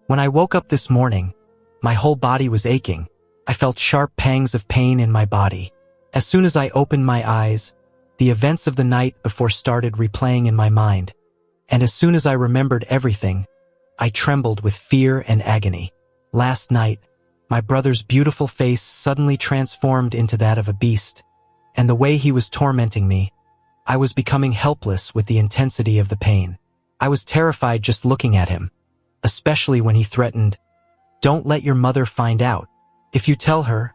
When I woke up this morning, my whole body was aching. I felt sharp pangs of pain in my body. As soon as I opened my eyes, the events of the night before started replaying in my mind. And as soon as I remembered everything, I trembled with fear and agony. Last night, my brother's beautiful face suddenly transformed into that of a beast, and the way he was tormenting me, I was becoming helpless with the intensity of the pain. I was terrified just looking at him, especially when he threatened, "Don't let your mother find out. If you tell her,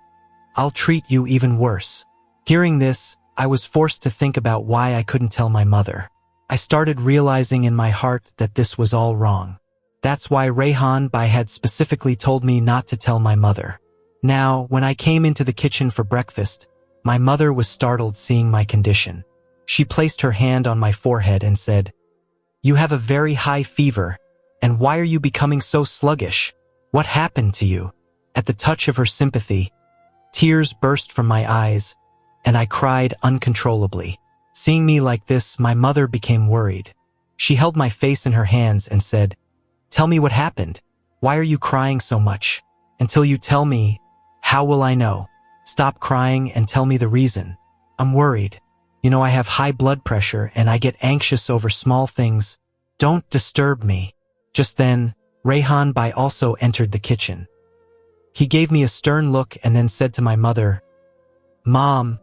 I'll treat you even worse." Hearing this, I was forced to think about why I couldn't tell my mother. I started realizing in my heart that this was all wrong. That's why Rayhan Bai had specifically told me not to tell my mother. Now, when I came into the kitchen for breakfast, my mother was startled seeing my condition. She placed her hand on my forehead and said, "You have a very high fever, and why are you becoming so sluggish? What happened to you?" At the touch of her sympathy, tears burst from my eyes, and I cried uncontrollably. Seeing me like this, my mother became worried. She held my face in her hands and said, "Tell me what happened. Why are you crying so much? Until you tell me, how will I know? Stop crying and tell me the reason. I'm worried. You know I have high blood pressure and I get anxious over small things. Don't disturb me." Just then, Rayhan Bai also entered the kitchen. He gave me a stern look and then said to my mother, "Mom,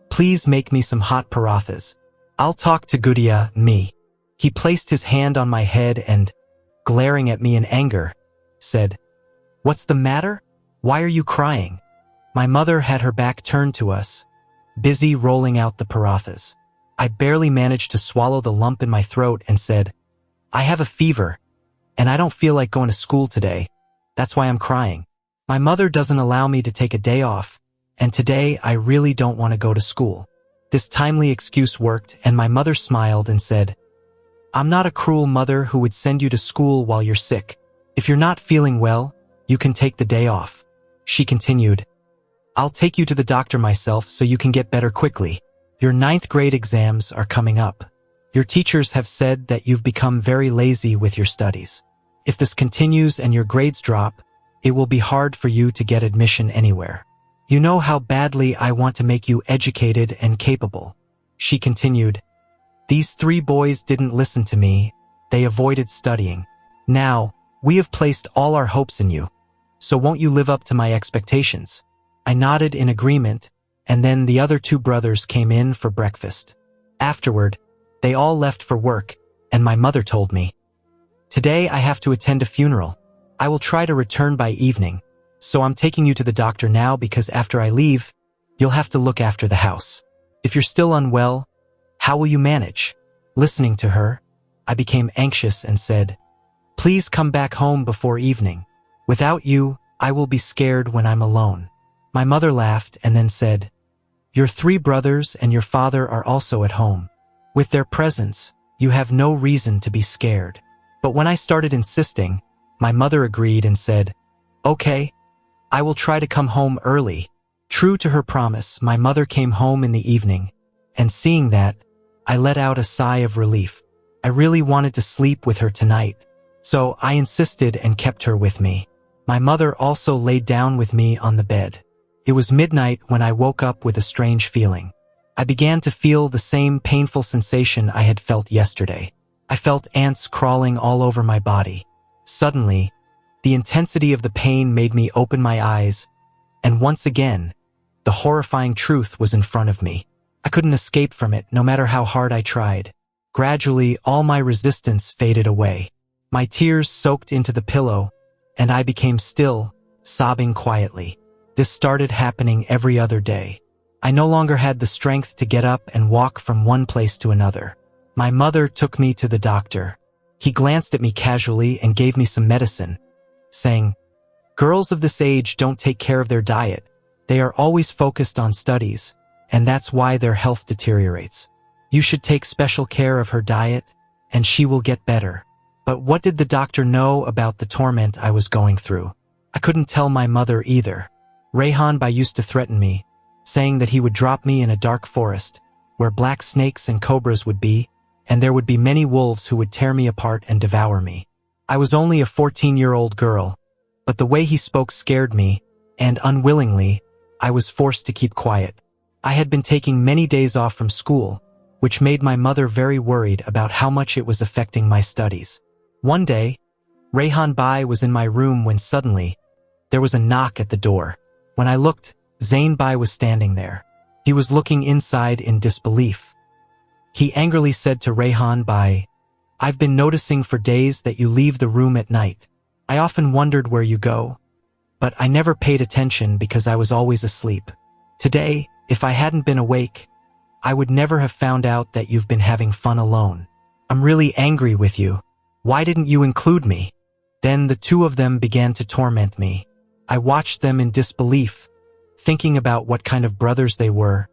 please make me some hot parathas. I'll talk to Gudia, me." He placed his hand on my head and, glaring at me in anger, said, "What's the matter? Why are you crying?" My mother had her back turned to us, busy rolling out the parathas. I barely managed to swallow the lump in my throat and said, "I have a fever, and I don't feel like going to school today. That's why I'm crying. My mother doesn't allow me to take a day off, and today I really don't want to go to school." This timely excuse worked, and my mother smiled and said, "I'm not a cruel mother who would send you to school while you're sick. If you're not feeling well, you can take the day off." She continued, "I'll take you to the doctor myself so you can get better quickly. Your 9th grade exams are coming up. Your teachers have said that you've become very lazy with your studies. If this continues and your grades drop, it will be hard for you to get admission anywhere. You know how badly I want to make you educated and capable." She continued, "These 3 boys didn't listen to me. They avoided studying. Now, we have placed all our hopes in you. So won't you live up to my expectations?" I nodded in agreement, and then the other 2 brothers came in for breakfast. Afterward, they all left for work, and my mother told me, "Today I have to attend a funeral. I will try to return by evening, so I'm taking you to the doctor now because after I leave, you'll have to look after the house. If you're still unwell, how will you manage?" Listening to her, I became anxious and said, "Please come back home before evening. Without you, I will be scared when I'm alone." My mother laughed and then said, "Your 3 brothers and your father are also at home. With their presence, you have no reason to be scared." But when I started insisting, my mother agreed and said, "Okay, I will try to come home early." True to her promise, my mother came home in the evening, and seeing that, I let out a sigh of relief. I really wanted to sleep with her tonight, so I insisted and kept her with me. My mother also laid down with me on the bed. It was midnight when I woke up with a strange feeling. I began to feel the same painful sensation I had felt yesterday. I felt ants crawling all over my body. Suddenly, the intensity of the pain made me open my eyes, and once again, the horrifying truth was in front of me. I couldn't escape from it, no matter how hard I tried. Gradually, all my resistance faded away. My tears soaked into the pillow, and I became still, sobbing quietly. This started happening every other day. I no longer had the strength to get up and walk from one place to another. My mother took me to the doctor. He glanced at me casually and gave me some medicine, saying, "Girls of this age don't take care of their diet. They are always focused on studies, and that's why their health deteriorates. You should take special care of her diet, and she will get better." But what did the doctor know about the torment I was going through? I couldn't tell my mother either. Rayhan Bai used to threaten me, saying that he would drop me in a dark forest, where black snakes and cobras would be, and there would be many wolves who would tear me apart and devour me. I was only a 14-year-old girl, but the way he spoke scared me, and unwillingly, I was forced to keep quiet. I had been taking many days off from school, which made my mother very worried about how much it was affecting my studies. One day, Rayhan Bai was in my room when suddenly, there was a knock at the door. When I looked, Zain Bai was standing there. He was looking inside in disbelief. He angrily said to Rayhan Bai, "I've been noticing for days that you leave the room at night. I often wondered where you go, but I never paid attention because I was always asleep. Today, if I hadn't been awake, I would never have found out that you've been having fun alone. I'm really angry with you. Why didn't you include me?" Then the two of them began to torment me. I watched them in disbelief, thinking about what kind of brothers they were,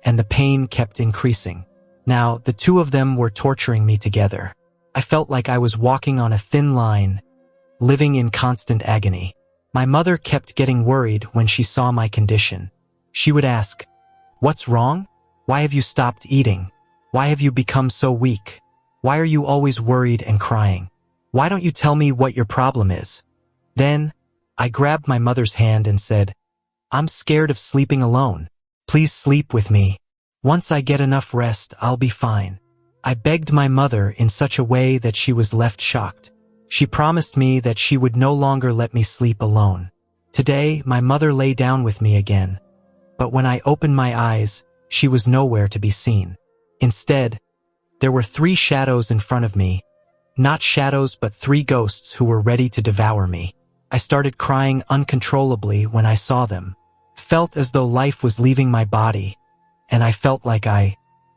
and the pain kept increasing. Now, the two of them were torturing me together. I felt like I was walking on a thin line, living in constant agony. My mother kept getting worried when she saw my condition. She would ask, "What's wrong? Why have you stopped eating? Why have you become so weak? Why are you always worried and crying? Why don't you tell me what your problem is?" Then, I grabbed my mother's hand and said, "I'm scared of sleeping alone. Please sleep with me. Once I get enough rest, I'll be fine." I begged my mother in such a way that she was left shocked. She promised me that she would no longer let me sleep alone. Today, my mother lay down with me again, but when I opened my eyes, she was nowhere to be seen. Instead, there were 3 shadows in front of me, not shadows but 3 ghosts who were ready to devour me. I started crying uncontrollably when I saw them. Felt as though life was leaving my body, and I felt like I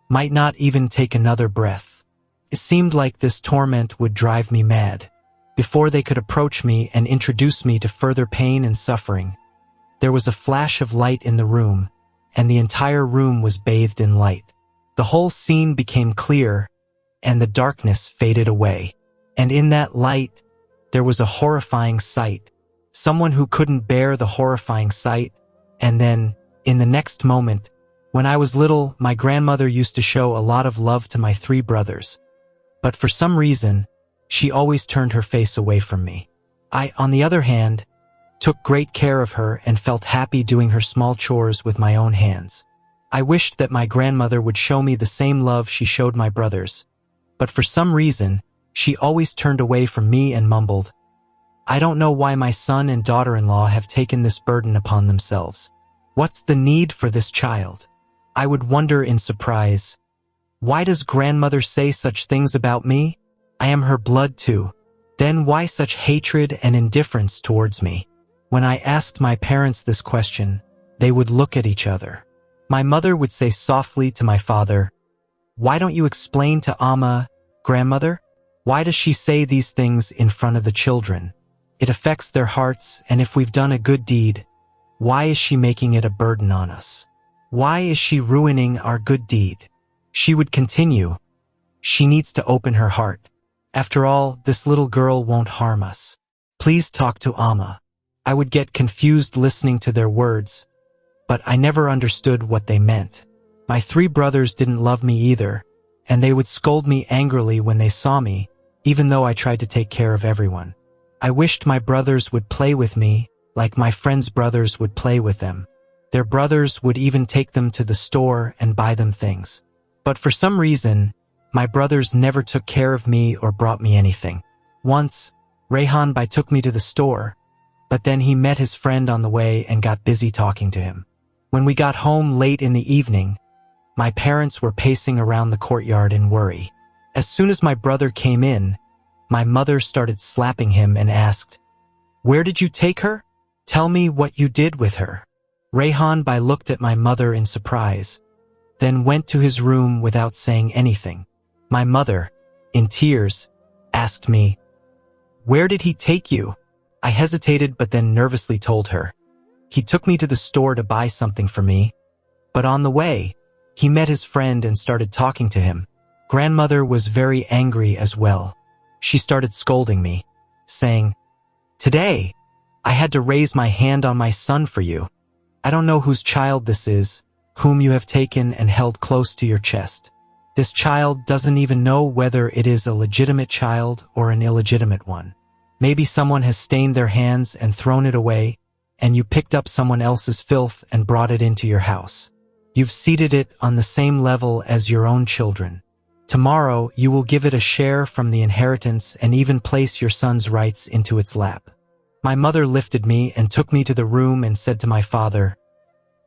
might not even take another breath. It seemed like this torment would drive me mad. Before they could approach me and introduce me to further pain and suffering, there was a flash of light in the room, and the entire room was bathed in light. The whole scene became clear, and the darkness faded away. And in that light, there was a horrifying sight. Someone who couldn't bear the horrifying sight, and then, in the next moment, when I was little, my grandmother used to show a lot of love to my 3 brothers. But for some reason, she always turned her face away from me. I, on the other hand, took great care of her and felt happy doing her small chores with my own hands. I wished that my grandmother would show me the same love she showed my brothers. But for some reason, she always turned away from me and mumbled, "I don't know why my son and daughter-in-law have taken this burden upon themselves. What's the need for this child?" I would wonder in surprise, why does grandmother say such things about me? I am her blood too. Then why such hatred and indifference towards me? When I asked my parents this question, they would look at each other. My mother would say softly to my father, "Why don't you explain to Amma, grandmother? Why does she say these things in front of the children? It affects their hearts, and if we've done a good deed, why is she making it a burden on us? Why is she ruining our good deed?" She would continue, "She needs to open her heart. After all, this little girl won't harm us. Please talk to Amma." I would get confused listening to their words, but I never understood what they meant. My 3 brothers didn't love me either, and they would scold me angrily when they saw me, even though I tried to take care of everyone. I wished my brothers would play with me like my friends' brothers would play with them. Their brothers would even take them to the store and buy them things. But for some reason, my brothers never took care of me or brought me anything. Once, Rayhan Bai took me to the store, but then he met his friend on the way and got busy talking to him. When we got home late in the evening, my parents were pacing around the courtyard in worry. As soon as my brother came in, my mother started slapping him and asked, "Where did you take her? Tell me what you did with her." Rayhan Bai looked at my mother in surprise, then went to his room without saying anything. My mother, in tears, asked me, "Where did he take you?" I hesitated but then nervously told her. He took me to the store to buy something for me, but on the way, he met his friend and started talking to him. Grandmother was very angry as well. She started scolding me, saying, "Today, I had to raise my hand on my son for you. I don't know whose child this is, whom you have taken and held close to your chest. This child doesn't even know whether it is a legitimate child or an illegitimate one. Maybe someone has stained their hands and thrown it away, and you picked up someone else's filth and brought it into your house. You've seated it on the same level as your own children. Tomorrow, you will give it a share from the inheritance and even place your son's rights into its lap. My mother lifted me and took me to the room and said to my father,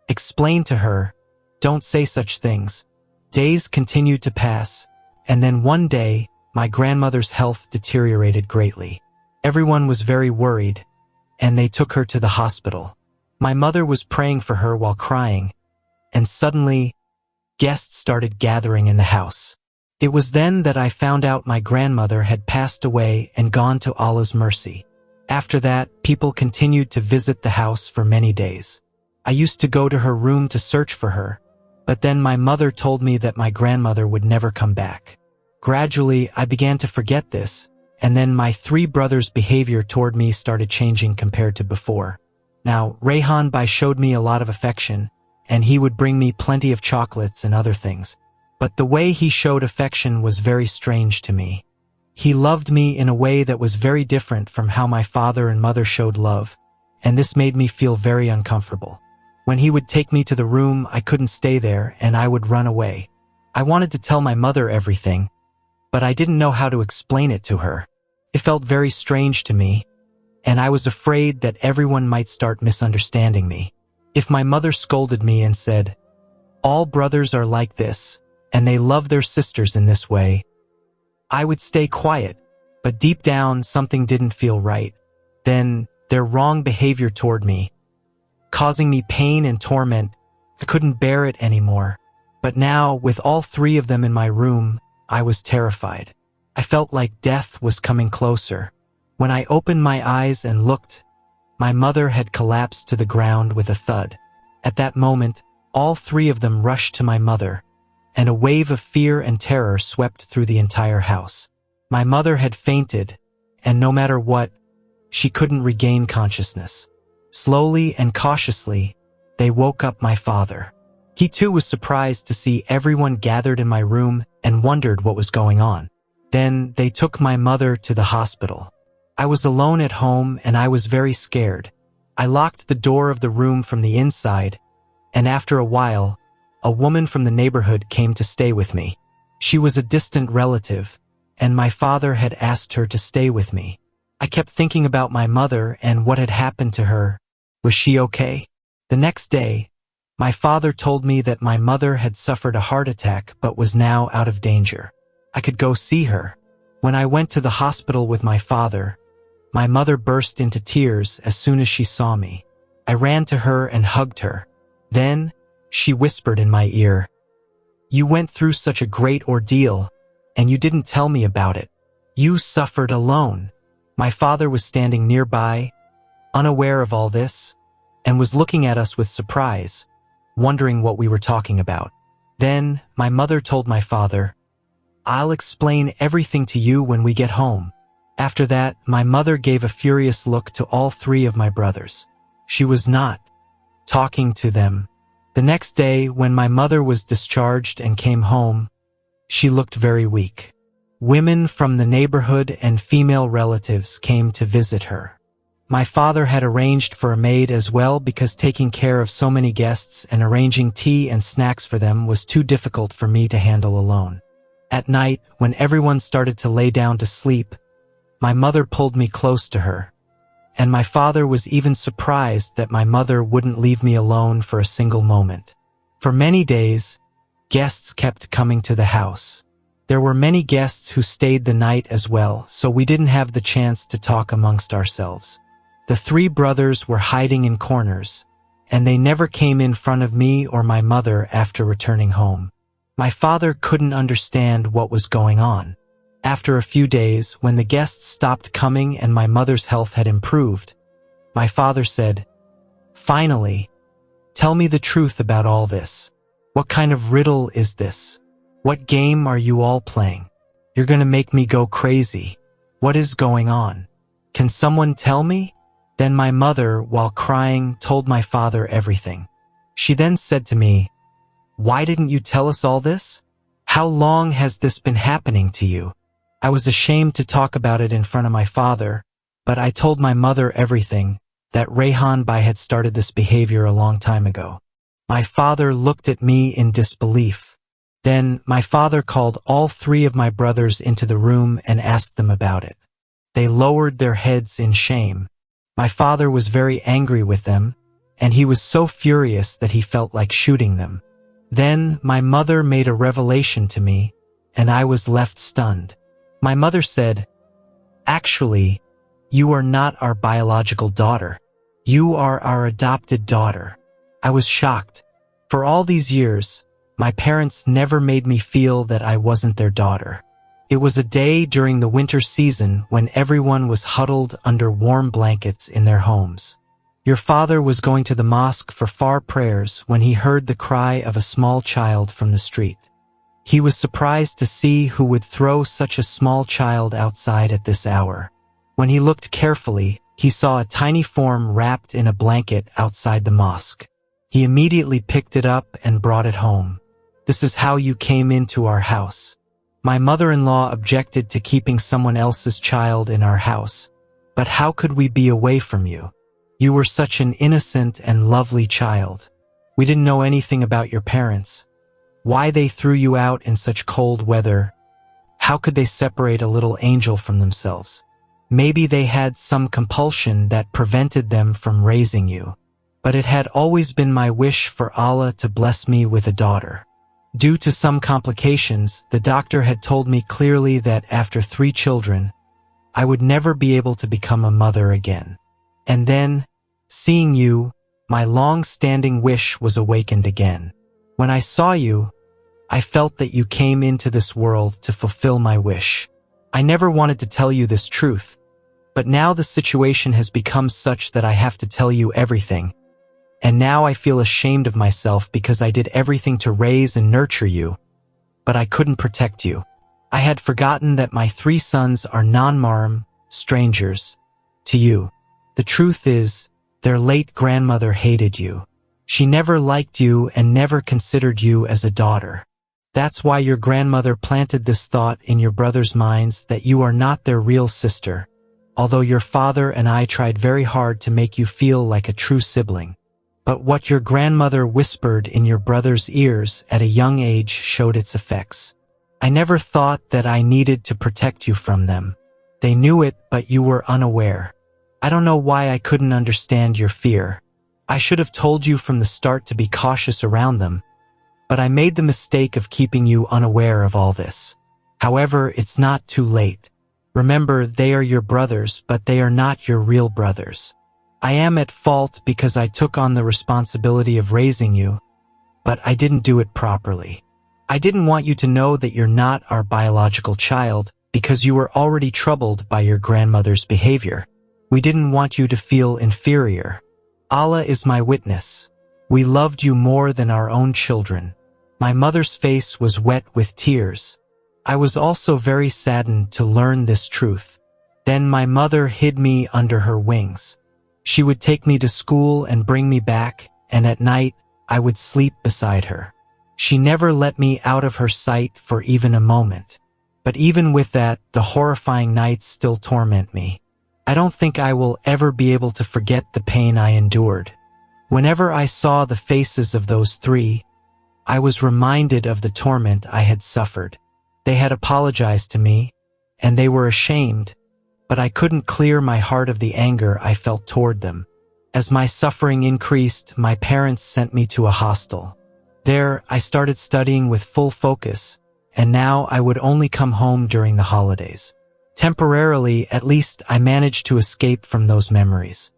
"Explain to her, don't say such things." Days continued to pass, and then one day, my grandmother's health deteriorated greatly. Everyone was very worried, and they took her to the hospital. My mother was praying for her while crying, and suddenly, guests started gathering in the house. It was then that I found out my grandmother had passed away and gone to Allah's mercy. After that, people continued to visit the house for many days. I used to go to her room to search for her, but then my mother told me that my grandmother would never come back. Gradually, I began to forget this, and then my 3 brothers' behavior toward me started changing compared to before. Now, Rayhan Bhai showed me a lot of affection, and he would bring me plenty of chocolates and other things. But the way he showed affection was very strange to me. He loved me in a way that was very different from how my father and mother showed love, and this made me feel very uncomfortable. When he would take me to the room, I couldn't stay there and I would run away. I wanted to tell my mother everything, but I didn't know how to explain it to her. It felt very strange to me, and I was afraid that everyone might start misunderstanding me. If my mother scolded me and said, "All brothers are like this, and they love their sisters in this way," I would stay quiet, but deep down something didn't feel right. Then, their wrong behavior toward me, causing me pain and torment, I couldn't bear it anymore. But now, with all 3 of them in my room, I was terrified. I felt like death was coming closer. When I opened my eyes and looked, my mother had collapsed to the ground with a thud. At that moment, all 3 of them rushed to my mother, and a wave of fear and terror swept through the entire house. My mother had fainted, and no matter what, she couldn't regain consciousness. Slowly and cautiously, they woke up my father. He too was surprised to see everyone gathered in my room and wondered what was going on. Then they took my mother to the hospital. I was alone at home and I was very scared. I locked the door of the room from the inside, and after a while, a woman from the neighborhood came to stay with me. She was a distant relative, and my father had asked her to stay with me. I kept thinking about my mother and what had happened to her. Was she okay? The next day, my father told me that my mother had suffered a heart attack but was now out of danger. I could go see her. When I went to the hospital with my father, my mother burst into tears as soon as she saw me. I ran to her and hugged her. Then, she whispered in my ear, "You went through such a great ordeal, and you didn't tell me about it. You suffered alone." My father was standing nearby, unaware of all this, and was looking at us with surprise, wondering what we were talking about. Then, my mother told my father, "I'll explain everything to you when we get home." After that, my mother gave a furious look to all 3 of my brothers. She was not talking to them. The next day, when my mother was discharged and came home, she looked very weak. Women from the neighborhood and female relatives came to visit her. My father had arranged for a maid as well because taking care of so many guests and arranging tea and snacks for them was too difficult for me to handle alone. At night, when everyone started to lay down to sleep, my mother pulled me close to her, and my father was even surprised that my mother wouldn't leave me alone for a single moment. For many days, guests kept coming to the house. There were many guests who stayed the night as well, so we didn't have the chance to talk amongst ourselves. The 3 brothers were hiding in corners, and they never came in front of me or my mother after returning home. My father couldn't understand what was going on. After a few days, when the guests stopped coming and my mother's health had improved, my father said, "Finally, tell me the truth about all this. What kind of riddle is this? What game are you all playing? You're gonna make me go crazy. What is going on? Can someone tell me?" Then my mother, while crying, told my father everything. She then said to me, "Why didn't you tell us all this? How long has this been happening to you?" I was ashamed to talk about it in front of my father, But I told my mother everything, that Rayhan Bai had started this behavior a long time ago. My father looked at me in disbelief. Then my father called all three of my brothers into the room and asked them about it. They lowered their heads in shame. My father was very angry with them, and he was so furious that he felt like shooting them. Then my mother made a revelation to me, and I was left stunned. My mother said, "Actually, you are not our biological daughter. You are our adopted daughter." I was shocked. For all these years, my parents never made me feel that I wasn't their daughter. It was a day during the winter season when everyone was huddled under warm blankets in their homes. Your father was going to the mosque for far prayers when he heard the cry of a small child from the street. He was surprised to see who would throw such a small child outside at this hour. When he looked carefully, he saw a tiny form wrapped in a blanket outside the mosque. He immediately picked it up and brought it home. "This is how you came into our house." My mother-in-law objected to keeping someone else's child in our house. "But how could we be away from you? You were such an innocent and lovely child. We didn't know anything about your parents. Why they threw you out in such cold weather? How could they separate a little angel from themselves? Maybe they had some compulsion that prevented them from raising you. But it had always been my wish for Allah to bless me with a daughter. Due to some complications, the doctor had told me clearly that after 3 children, I would never be able to become a mother again. And then, seeing you, my long-standing wish was awakened again. When I saw you, I felt that you came into this world to fulfill my wish. I never wanted to tell you this truth, but now the situation has become such that I have to tell you everything. And now I feel ashamed of myself because I did everything to raise and nurture you, but I couldn't protect you. I had forgotten that my 3 sons are non-mahram, strangers, to you. The truth is, their late grandmother hated you. She never liked you and never considered you as a daughter. That's why your grandmother planted this thought in your brothers' minds that you are not their real sister, although your father and I tried very hard to make you feel like a true sibling. But what your grandmother whispered in your brother's ears at a young age showed its effects. I never thought that I needed to protect you from them. They knew it, but you were unaware. I don't know why I couldn't understand your fear. I should have told you from the start to be cautious around them, but I made the mistake of keeping you unaware of all this. However, it's not too late. Remember, they are your brothers, but they are not your real brothers. I am at fault because I took on the responsibility of raising you, but I didn't do it properly. I didn't want you to know that you're not our biological child because you were already troubled by your grandmother's behavior. We didn't want you to feel inferior. Allah is my witness. We loved you more than our own children. My mother's face was wet with tears. I was also very saddened to learn this truth. Then my mother hid me under her wings. She would take me to school and bring me back, and at night, I would sleep beside her. She never let me out of her sight for even a moment. But even with that, the horrifying nights still torment me. I don't think I will ever be able to forget the pain I endured. Whenever I saw the faces of those 3, I was reminded of the torment I had suffered. They had apologized to me, and they were ashamed, but I couldn't clear my heart of the anger I felt toward them. As my suffering increased, my parents sent me to a hostel. There, I started studying with full focus, and now I would only come home during the holidays. Temporarily, at least, I managed to escape from those memories.